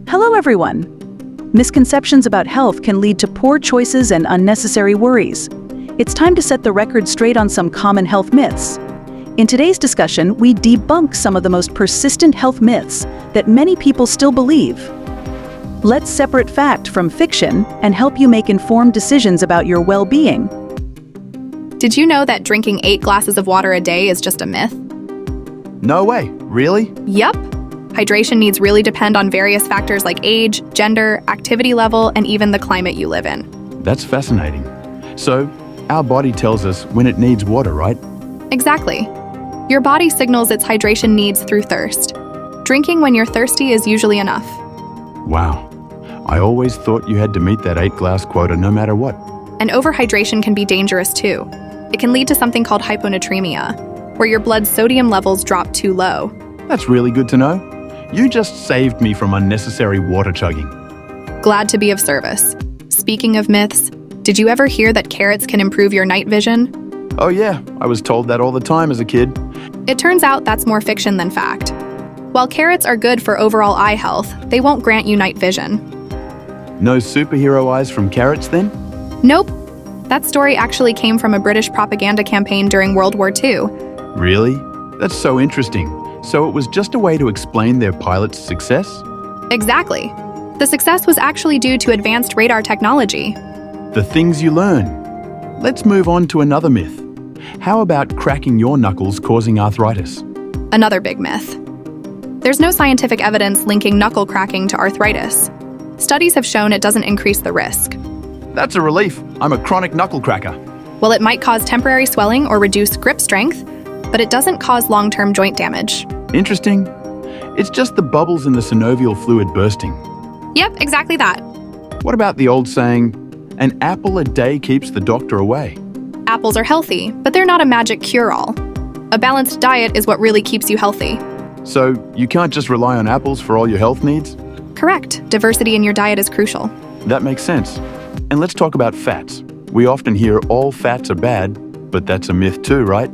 Hello, everyone. Misconceptions about health can lead to poor choices and unnecessary worries. It's time to set the record straight on some common health myths. In today's discussion, we debunk some of the most persistent health myths that many people still believe. Let's separate fact from fiction and help you make informed decisions about your well-being. Did you know that drinking 8 glasses of water a day is just a myth? No way, really? Yup. Hydration needs really depend on various factors like age, gender, activity level, and even the climate you live in. That's fascinating. So, our body tells us when it needs water, right? Exactly. Your body signals its hydration needs through thirst. Drinking when you're thirsty is usually enough. Wow. I always thought you had to meet that 8-glass quota no matter what. And overhydration can be dangerous too. It can lead to something called hyponatremia, where your blood sodium levels drop too low. That's really good to know. You just saved me from unnecessary water chugging. Glad to be of service. Speaking of myths, did you ever hear that carrots can improve your night vision? Oh yeah, I was told that all the time as a kid. It turns out that's more fiction than fact. While carrots are good for overall eye health, they won't grant you night vision. No superhero eyes from carrots then? Nope. That story actually came from a British propaganda campaign during World War II. Really? That's so interesting. So it was just a way to explain their pilot's success? Exactly. The success was actually due to advanced radar technology. The things you learn. Let's move on to another myth. How about cracking your knuckles causing arthritis? Another big myth. There's no scientific evidence linking knuckle cracking to arthritis. Studies have shown it doesn't increase the risk. That's a relief. I'm a chronic knuckle cracker. Well, it might cause temporary swelling or reduce grip strength, but it doesn't cause long-term joint damage. Interesting. It's just the bubbles in the synovial fluid bursting. Yep, exactly that. What about the old saying, an apple a day keeps the doctor away? Apples are healthy, but they're not a magic cure-all. A balanced diet is what really keeps you healthy. So you can't just rely on apples for all your health needs? Correct. Diversity in your diet is crucial. That makes sense. And let's talk about fats. We often hear all fats are bad, but that's a myth too, right?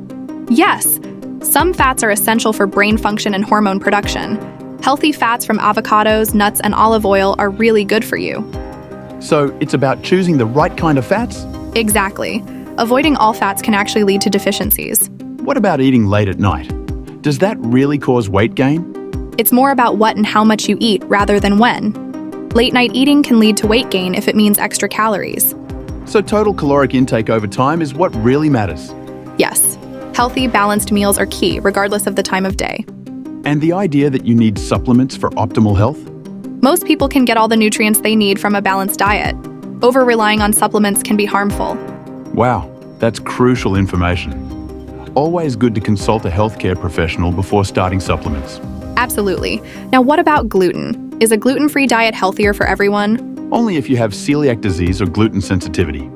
Yes. Some fats are essential for brain function and hormone production. Healthy fats from avocados, nuts, and olive oil are really good for you. So it's about choosing the right kind of fats? Exactly. Avoiding all fats can actually lead to deficiencies. What about eating late at night? Does that really cause weight gain? It's more about what and how much you eat rather than when. Late-night eating can lead to weight gain if it means extra calories. So total caloric intake over time is what really matters? Yes. Healthy, balanced meals are key, regardless of the time of day. And the idea that you need supplements for optimal health? Most people can get all the nutrients they need from a balanced diet. Over-relying on supplements can be harmful. Wow, that's crucial information. Always good to consult a healthcare professional before starting supplements. Absolutely. Now, what about gluten? Is a gluten-free diet healthier for everyone? Only if you have celiac disease or gluten sensitivity.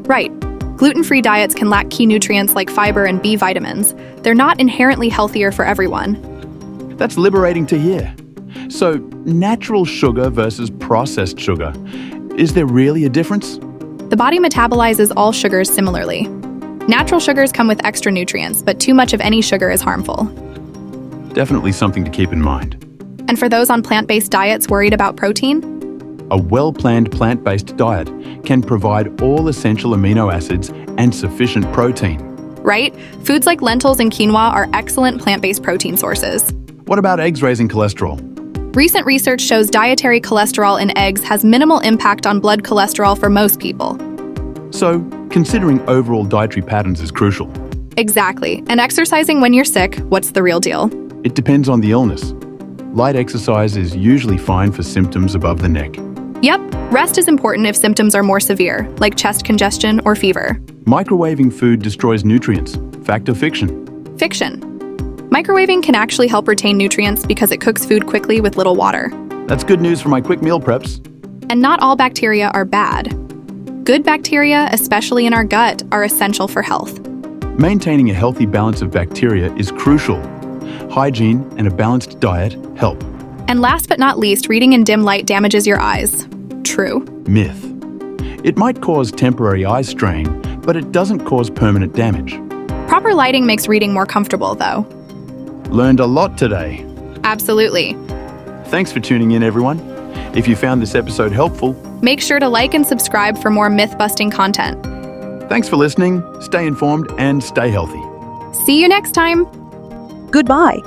Right. Gluten-free diets can lack key nutrients like fiber and B vitamins. They're not inherently healthier for everyone. That's liberating to hear. So, natural sugar versus processed sugar. Is there really a difference? The body metabolizes all sugars similarly. Natural sugars come with extra nutrients, but too much of any sugar is harmful. Definitely something to keep in mind. And for those on plant-based diets worried about protein? A well-planned plant-based diet can provide all essential amino acids and sufficient protein. Right? Foods like lentils and quinoa are excellent plant-based protein sources. What about eggs raising cholesterol? Recent research shows dietary cholesterol in eggs has minimal impact on blood cholesterol for most people. So, considering overall dietary patterns is crucial. Exactly. And exercising when you're sick, what's the real deal? It depends on the illness. Light exercise is usually fine for symptoms above the neck. Yep, rest is important if symptoms are more severe, like chest congestion or fever. Microwaving food destroys nutrients. Fact or fiction? Fiction. Microwaving can actually help retain nutrients because it cooks food quickly with little water. That's good news for my quick meal preps. And not all bacteria are bad. Good bacteria, especially in our gut, are essential for health. Maintaining a healthy balance of bacteria is crucial. Hygiene and a balanced diet help. And last but not least, reading in dim light damages your eyes. True. Myth. It might cause temporary eye strain, but it doesn't cause permanent damage. Proper lighting makes reading more comfortable, though. Learned a lot today. Absolutely. Thanks for tuning in, everyone. If you found this episode helpful, Make sure to like and subscribe for more myth-busting content. thanks for listening, stay informed, and stay healthy. See you next time! Goodbye.